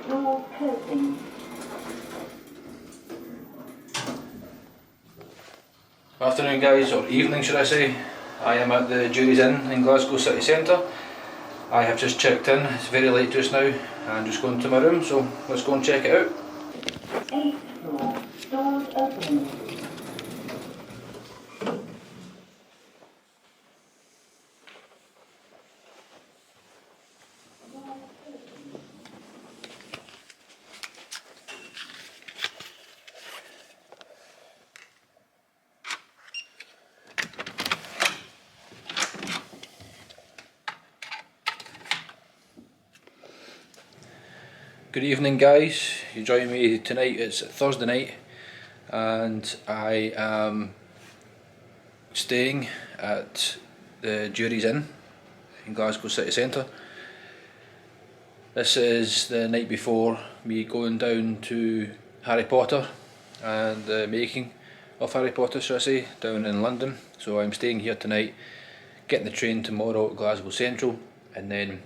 Door curtain. Afternoon guys, or evening should I say. I am at the Jury's Inn in Glasgow city centre. I have just checked in, it's very late just now. I'm just going to my room, so let's go and check it out. 8th floor. Doors open. Good evening guys, you join me tonight, it's Thursday night and I am staying at the Jury's Inn in Glasgow city centre. This is the night before me going down to Harry Potter and the making of Harry Potter, should I say, down in London. So I'm staying here tonight, getting the train tomorrow at Glasgow Central, and then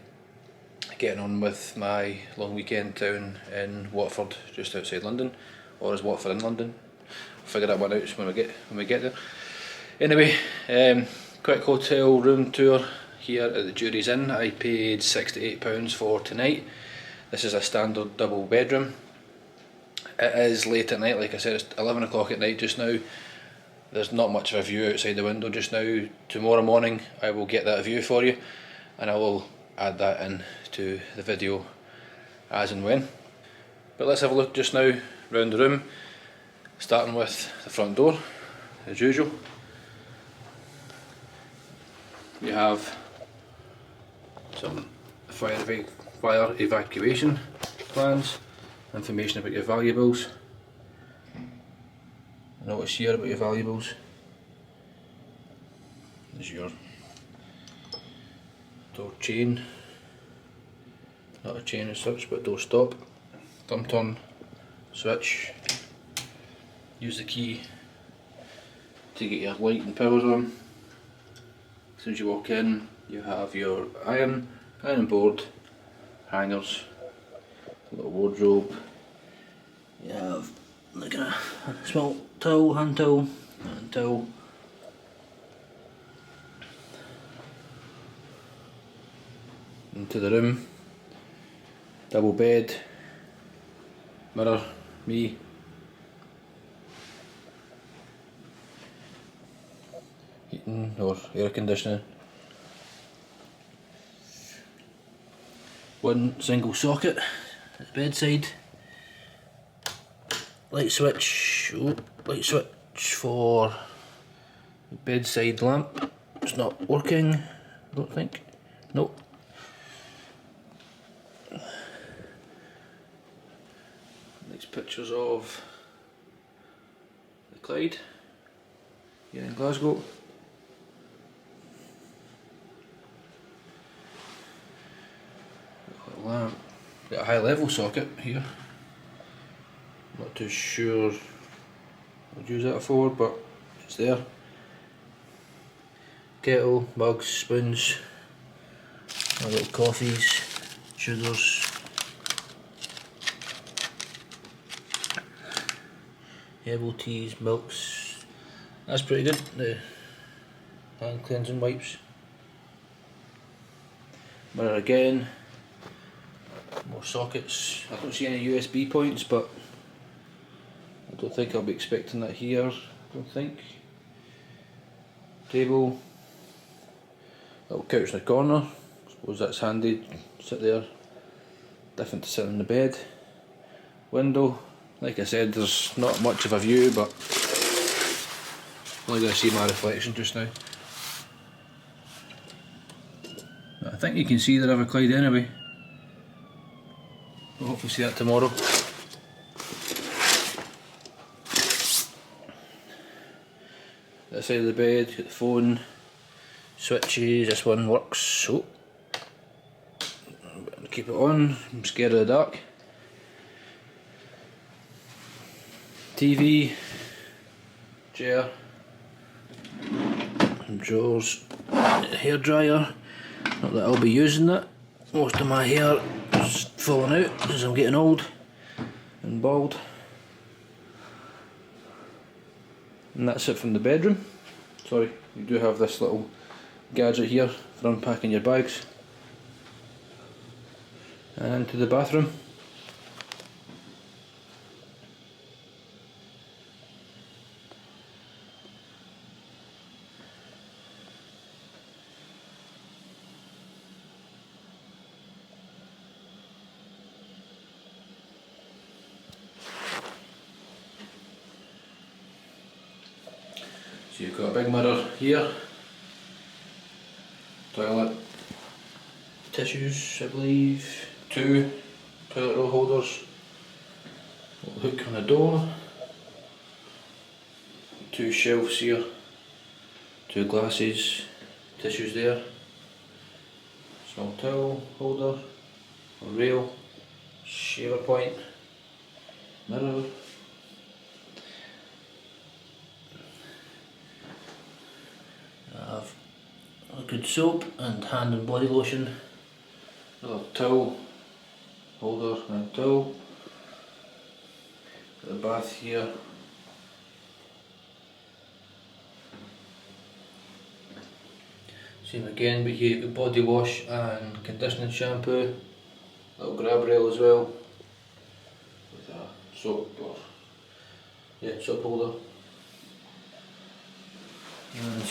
getting on with my long weekend down in Watford, just outside London, or is Watford in London? I'll figure that one out when we get there. Anyway, quick hotel room tour here at the Jury's Inn. I paid £68 for tonight. This is a standard double bedroom. It is late at night, like I said, it's 11 o'clock at night just now. There's not much of a view outside the window just now. Tomorrow morning I will get that view for you, and I will add that in to the video as and when. But let's have a look just now round the room, starting with the front door as usual. We have some fire evacuation plans, information about your valuables, notice here about your valuables. There's your door chain, not a chain as such, but door stop, thumb turn switch. Use the key to get your light and powers on. As soon as you walk in, you have your iron board, hangers, a little wardrobe. You have like a small towel, hand towel, and towel. Into the room, double bed, mirror, me, heating or air conditioning, one single socket at the bedside, light switch for the bedside lamp. It's not working, I don't think. Nope. Nice pictures of the Clyde here in Glasgow. Lamp. Got a high level socket here. Not too sure I'd use that for, but it's there. Kettle, mugs, spoons, my little coffees, sugars. Herbal teas, milks. That's pretty good. The hand cleansing wipes. Mirror again. More sockets. I don't see any USB points, but I don't think I'll be expecting that here. I don't think. Table. Little couch in the corner. I suppose that's handy. Sit there. Different to sitting in the bed. Window. Like I said, there's not much of a view, but I'm only going to see my reflection just now. I think you can see the River Clyde anyway. We'll hopefully see that tomorrow. This side of the bed, got the phone, switches, this one works. Oh. Keep it on, I'm scared of the dark. TV, chair, drawers, hairdryer, not that I'll be using that. most of my hair is falling out as I'm getting old and bald. And that's it from the bedroom. Sorry, you do have this little gadget here for unpacking your bags. And into the bathroom. So you've got a big mirror here, toilet, tissues I believe, 2 toilet roll holders, little hook on the door, 2 shelves here, 2 glasses, tissues there, small towel holder, a rail, shaver point, mirror. I have a good soap and hand and body lotion, another towel holder and a towel, got the bath here, same again, but here you've got body wash and conditioning shampoo, little grab rail as well, with a soap or soap holder, and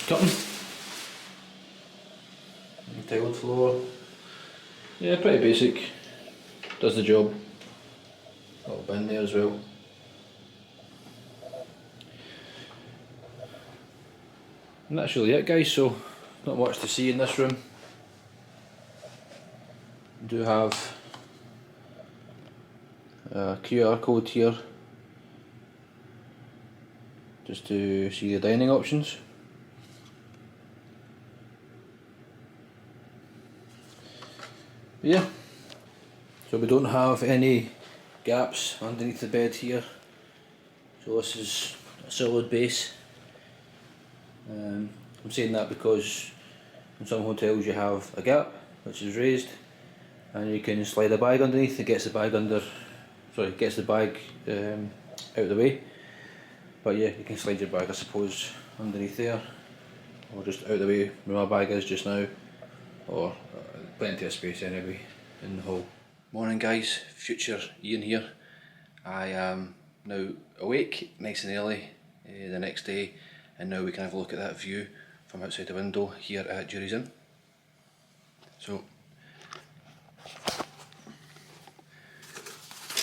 curtain, and tiled floor. Yeah, pretty basic, does the job. Little bin there as well. And that's really it, guys, so not much to see in this room. We do have a QR code here just to see the dining options. Yeah, so we don't have any gaps underneath the bed here, so this is a solid base. I'm saying that because in some hotels you have a gap which is raised and you can slide a bag underneath. It gets the bag out of the way, but yeah, you can slide your bag I suppose underneath there, or just out of the way where my bag is just now, or plenty of space anyway in the hall. Morning guys, future Ian here. I am now awake nice and early the next day, and now we can have a look at that view from outside the window here at Jury's Inn. So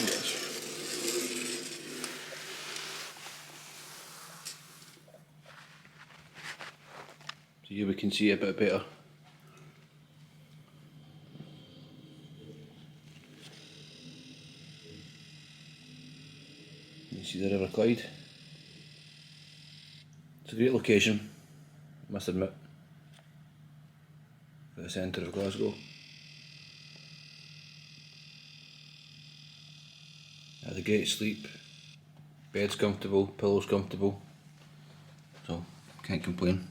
yes. So here we can see it a bit better. You see the River Clyde. It's a great location, I must admit, for the centre of Glasgow. Had a great sleep, bed's comfortable, pillows comfortable, so can't complain.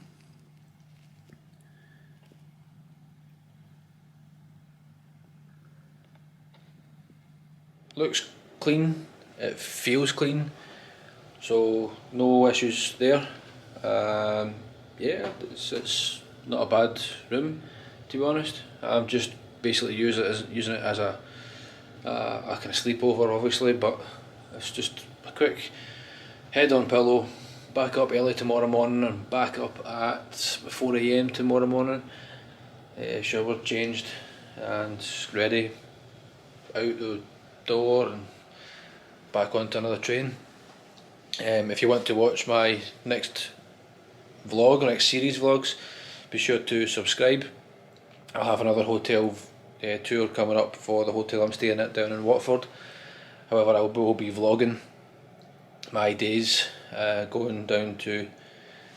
Looks clean, it feels clean, so no issues there. Yeah, it's not a bad room, to be honest. I'm just basically using it as a kind of sleepover, obviously, but it's just a quick head on pillow, back up early tomorrow morning and back up at 4 AM tomorrow morning, showered, changed and ready, out the door and back onto another train. If you want to watch my next vlog or next series vlogs, be sure to subscribe. I'll have another hotel tour coming up for the hotel I'm staying at down in Watford. However, I will be vlogging my days going down to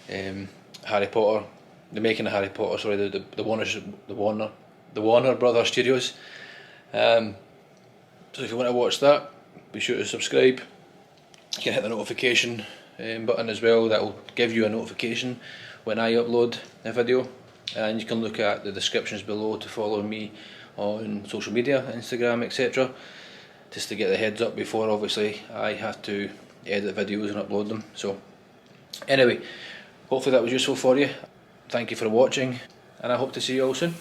Harry Potter, the making of Harry Potter, sorry, the Warner Brothers Studios. So if you want to watch that, be sure to subscribe. You can hit the notification button as well. That will give you a notification when I upload a video. and you can look at the descriptions below to follow me on social media, Instagram, etc. just to get the heads up before obviously I have to edit videos and upload them. So anyway, hopefully that was useful for you. Thank you for watching, and I hope to see you all soon.